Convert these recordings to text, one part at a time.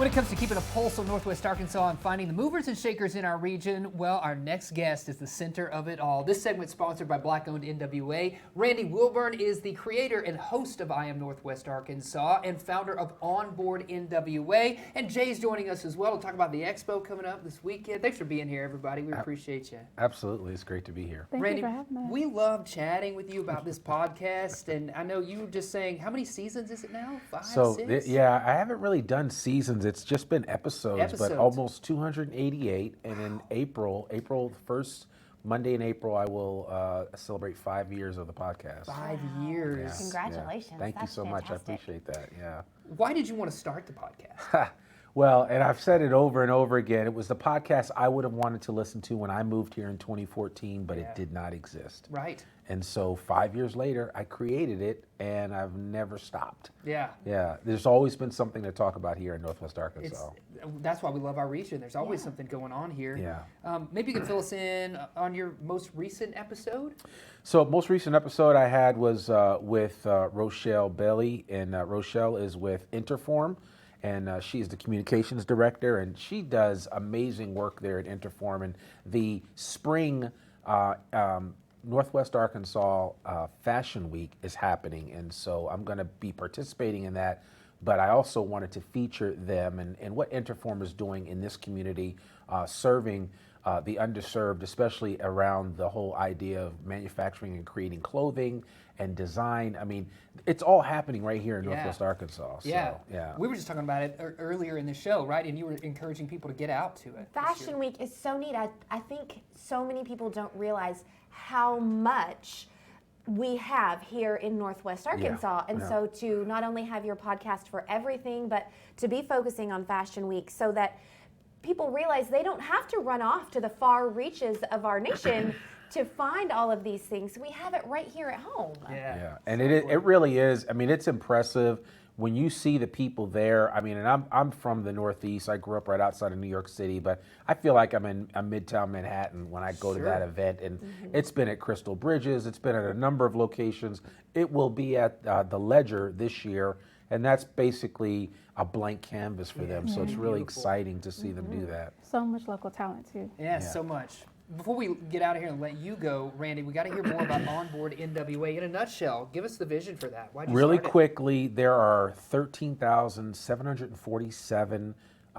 When it comes to keeping a pulse on Northwest Arkansas and finding the movers and shakers in our region, well, our next guest is the center of it all. This segment is sponsored by Black-owned NWA. Randy Wilburn is the creator and host of I Am Northwest Arkansas and founder of Onboard NWA. And Jay's joining us as well to talk about the expo coming up this weekend. Thanks for being here, everybody. We appreciate you. Absolutely. It's great to be here. Randy, you for having us. we love chatting with you about this podcast. And I know you were just saying, how many seasons is it now? 5, 6? Yeah, I haven't really done seasons. It's just been episodes, but almost 288. And in April, first Monday in April, I will celebrate 5 years of the podcast. 5 years. Yeah. Congratulations. Yeah. Thank you so much. I fantastic. appreciate that. Yeah. Why did you want to start the podcast? Well, and I've said it over and over again. It was the podcast I would have wanted to listen to when I moved here in 2014, but it did not exist. Right. And so 5 years later, I created it, and I've never stopped. Yeah. Yeah, there's always been something to talk about here in Northwest Arkansas. That's why we love our region. There's always something going on here. Yeah. Maybe you can fill us in on your most recent episode. So most recent episode I had was with Rochelle Bailey, and Rochelle is with Interform, and she's the communications director, and she does amazing work there at Interform. And the spring Northwest Arkansas Fashion Week is happening, and so I'm going to be participating in that. But I also wanted to feature them and what Interform is doing in this community, serving the underserved, especially around the whole idea of manufacturing and creating clothing and design. I mean, it's all happening right here in Northwest Arkansas. So, yeah. We were just talking about it earlier in the show, right? And you were encouraging people to get out to it. Fashion Week is so neat. I think so many people don't realize how much we have here in Northwest Arkansas. And so to not only have your podcast for everything, but to be focusing on Fashion Week so that people realize they don't have to run off to the far reaches of our nation to find all of these things. We have it right here at home. Yeah, and it really is. I mean, it's impressive when you see the people there. I mean, and I'm from the Northeast. I grew up right outside of New York City, but I feel like I'm in Midtown Manhattan when I go to that event. And it's been at Crystal Bridges. It's been at a number of locations. It will be at the Ledger this year, and that's basically a blank canvas for them. So it's really exciting to see them do that. So much local talent too. Yeah, so much. Before we get out of here and let you go, Randy, we got to hear more about Onboard NWA. In a nutshell, give us the vision for that. Why'd you Really start it? quickly, there are 13,747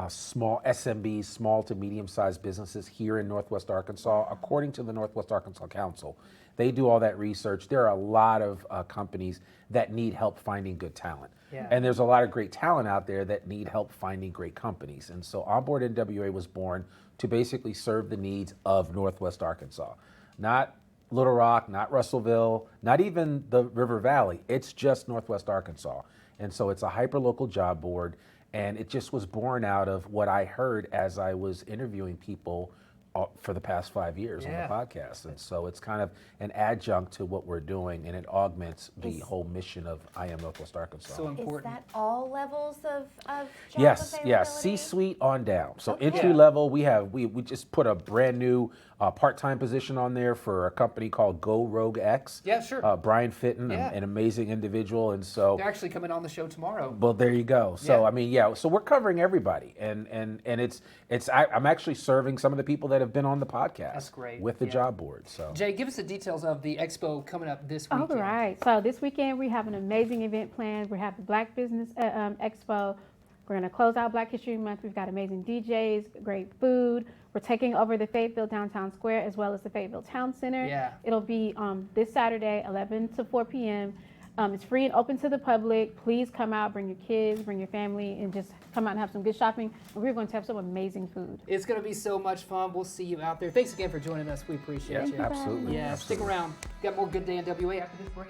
small SMBs, small to medium-sized businesses here in Northwest Arkansas, according to the Northwest Arkansas Council. They do all that research. There are a lot of companies that need help finding good talent. Yeah. And there's a lot of great talent out there that need help finding great companies. And so Onboard NWA was born to basically serve the needs of Northwest Arkansas. Not Little Rock, not Russellville, not even the River Valley. It's just Northwest Arkansas. And so it's a hyper-local job board, and it just was born out of what I heard as I was interviewing people for the past 5 years on the podcast. And so it's kind of an adjunct to what we're doing, and it augments the whole mission of I Am Northwest Arkansas. So important. Is that all levels of job Yes, availability? C-suite on down. So entry level, we just put a brand new part-time position on there for a company called Go Rogue X. Yeah, sure. Brian Fitton, an amazing individual, and so They're actually coming on the show tomorrow. well, there you go. So I mean, so we're covering everybody, and I'm actually serving some of the people that have been on the podcast. That's great. With the job board. So Jay, give us the details of the expo coming up this weekend. All right. So this weekend we have an amazing event planned. We have the Black Business Expo. We're going to close out Black History Month. We've got amazing DJs, great food. We're taking over the Fayetteville Downtown Square as well as the Fayetteville Town Center. Yeah. It'll be this Saturday, 11 to 4 p.m. It's free and open to the public. Please come out, bring your kids, bring your family, and just come out and have some good shopping. And we're going to have some amazing food. It's going to be so much fun. We'll see you out there. Thanks again for joining us. We appreciate you. absolutely. Yeah, stick around. Got more Good Day NWA after this break.